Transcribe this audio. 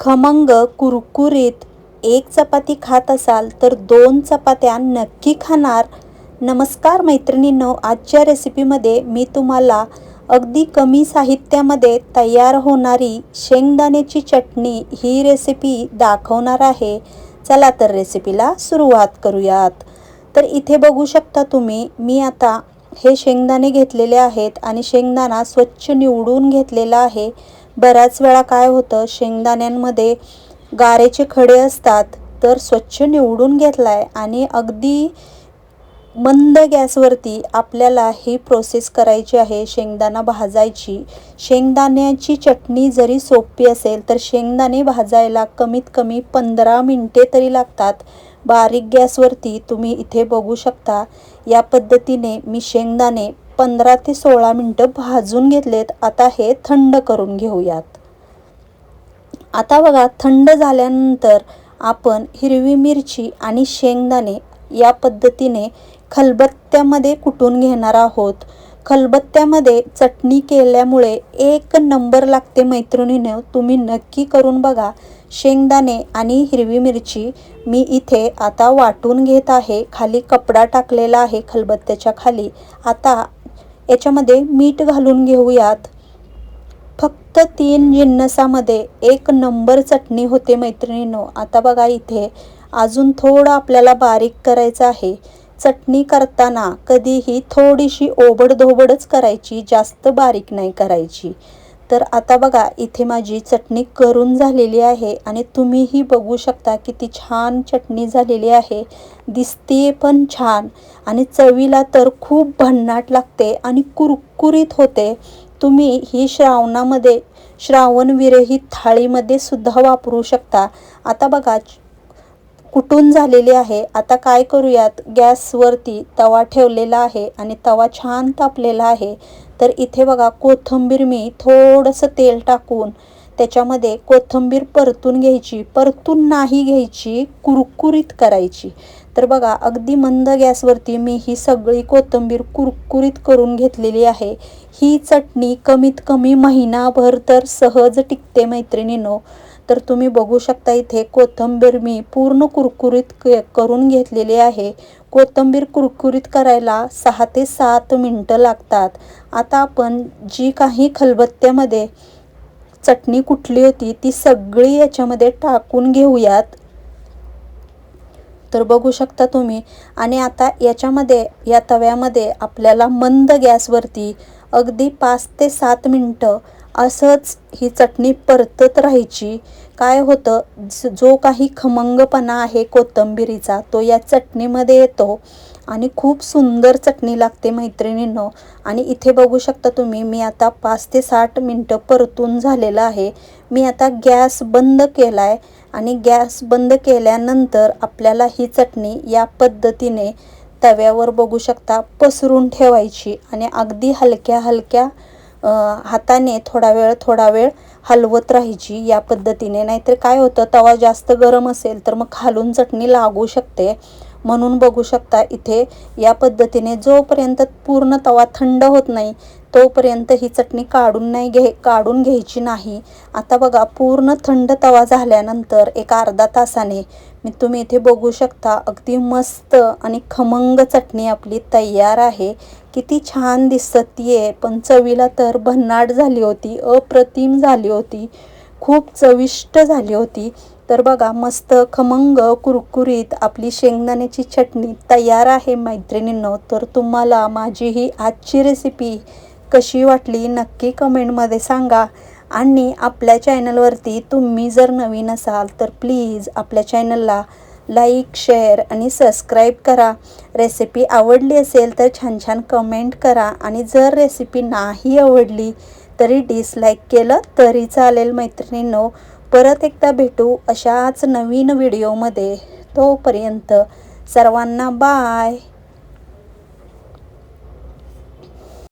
खमंग कुरकुरीत एक चपाती खात असाल तर 2 चपात्या नक्की खाणार. नमस्कार मैत्रिणींनो, आजच्या रेसिपीमध्ये मी तुम्हाला अगदी कमी साहित्यामध्ये तयार होणारी शेंगदाण्याची चटणी ही रेसिपी दाखवणार आहे. चला तर रेसिपीला सुरुवात करूयात. तर इथे बघू शकता तुम्ही, मी आता हे शेंगदाणे घेतलेले आहेत आणि शेंगदाणा स्वच्छ निवडून घेतलेला आहे. बऱ्याच वेळा काय होतं, शेंगदाण्यांमध्ये गारेचे खडे असतात, तर स्वच्छ निवडून घेतलाय आणि अगदी मंद गॅसवरती आपल्याला ही प्रोसेस करायची आहे, शेंगदाणा भाजायची. शेंगदाण्याची चटणी जरी सोपी असेल तर शेंगदाणे भाजायला कमीत कमी 15 मिनिटे तरी लागतात. बारीक गॅसवरती तुम्ही इथे बघू शकता, या पद्धतीने मी शेंगदाणे 15 ते 16 मिनिटं भाजून घेतलेत. आता हे थंड करून घेऊयात. आता बघा, थंड झाल्यानंतर आपण हिरवी मिरची आणि शेंगदाणे या पद्धतीने खलबत्त्यामध्ये कुटून घेणार आहोत. खलबत्त्यामध्ये चटणी केल्यामुळे एक नंबर लागते मैत्रिणींनो, तुम्ही नक्की करून बघा. शेंगदाणे आणि हिरवी मिरची मी इथे आता वाटून घेत आहे. खाली कपडा टाकलेला आहे खलबत्त्याच्या खाली. आता याच्यामध्ये मीठ घालून घेऊयात. फक्त 3 जिन्नसामध्ये एक नंबर चटणी होते मैत्रिणींनो. आता बघा, इथे अजून थोडं आपल्याला बारीक करायचं आहे. चटणी करताना कधीही थोडीशी ओबडधोबडच करायची, जास्त बारीक नाही करायची. तर आता बघा, इथे माझी चटणी करून झालेली आहे आणि तुम्हीही बघू शकता किती छान चटणी झालेली आहे. दिसते पण छान आणि चवीला तर खूप भन्नाट लागते आणि कुरकुरीत होते. तुम्ही ही श्रावणामध्ये श्रावणविरहित थाळीमध्ये सुद्धा वापरू शकता. आता बघा, कुटून झालेली आहे. आता काय करूयात, गॅसवरती तवा ठेवलेला आहे आणि तवा छान तापलेला आहे. तर इथे बघा, कोथिंबीर मी थोडंसं तेल टाकून त्याच्यामध्ये कोथिंबीर परतून घ्यायची. परतून नाही घ्यायची, कुरकुरीत करायची. तर बघा, अगदी मंद गॅसवरती मी ही सगळी कोथिंबीर कुरकुरीत करून घेतलेली आहे. ही चटणी कमीत कमी महिनाभर तर सहज टिकते मैत्रिणींनो. तर तुम्ही बघू शकता, इथे कोथिंबीर मी पूर्ण कुरकुरीत करून घेतलेली आहे. कोथिंबीर कुरकुरीत करायला 6 ते 7 मिनटं लागतात. आता आपण जी काही खलबत्त्यामध्ये चटणी कुटली होती ती सगळी याच्यामध्ये टाकून घेऊयात. तर बघू शकता तुम्ही. आणि आता याच्यामध्ये, या तव्यामध्ये आपल्याला मंद गॅसवरती अगदी 5 ते 7 मिनटं असंच ही चटणी परतत राहायची. काय होतं, जो काही खमंगपणा आहे कोथिंबीरीचा तो या चटणीमध्ये येतो आणि खूप सुंदर चटणी लागते मैत्रिणींनो. आणि इथे बघू शकता तुम्ही, मी आता 5 ते 7 मिनटं परतून झालेलं आहे. मी आता गॅस बंद केला आहे आणि गॅस बंद केल्यानंतर आपल्याला ही चटणी या पद्धतीने तव्यावर बघू शकता पसरून ठेवायची आणि अगदी हलक्या हलक्या हाताने थोडा वेळ हलवत राहायची या पद्धतीने. नाहीतर काय होतं, तवा जास्त गरम असेल तर मग खालून चटणी लागू शकते. म्हणून बघू शकता, इथे या पद्धतीने जोपर्यंत पूर्ण तवा थंड होत नाही तोपर्यंत ही चटणी काढून घ्यायची नाही. आता बघा, पूर्ण थंड तवा झाल्यानंतर एक अर्धा तासाने तुम्ही इथे बघू शकता, अगदी मस्त आणि खमंग चटणी आपली तयार आहे. किती छान दिसतीये, पण चवीला तर भन्नाट झाली होती, अप्रतिम झाली होती, खूप चविष्ट झाली होती. तर बघा, मस्त खमंग कुरकुरीत आपली शेंगदाण्याची चटणी तयार आहे मैत्रिणींनो. तर तुम्हाला माझी ही आजची रेसिपी कशी वाटली नक्की कमेंटमध्ये सांगा. आणि आपल्या चॅनलवरती तुम्ही जर नवीन असाल तर प्लीज आपल्या चॅनलला लाईक, शेअर आणि सबस्क्राईब करा. रेसिपी आवडली असेल तर छान छान कमेंट करा आणि जर रेसिपी नाही आवडली तरी डिसलाईक केलं तरी चालेल मैत्रिणींनो. परत एकदा भेटू अशाच नवीन व्हिडिओमध्ये. तोपर्यंत सर्वांना बाय.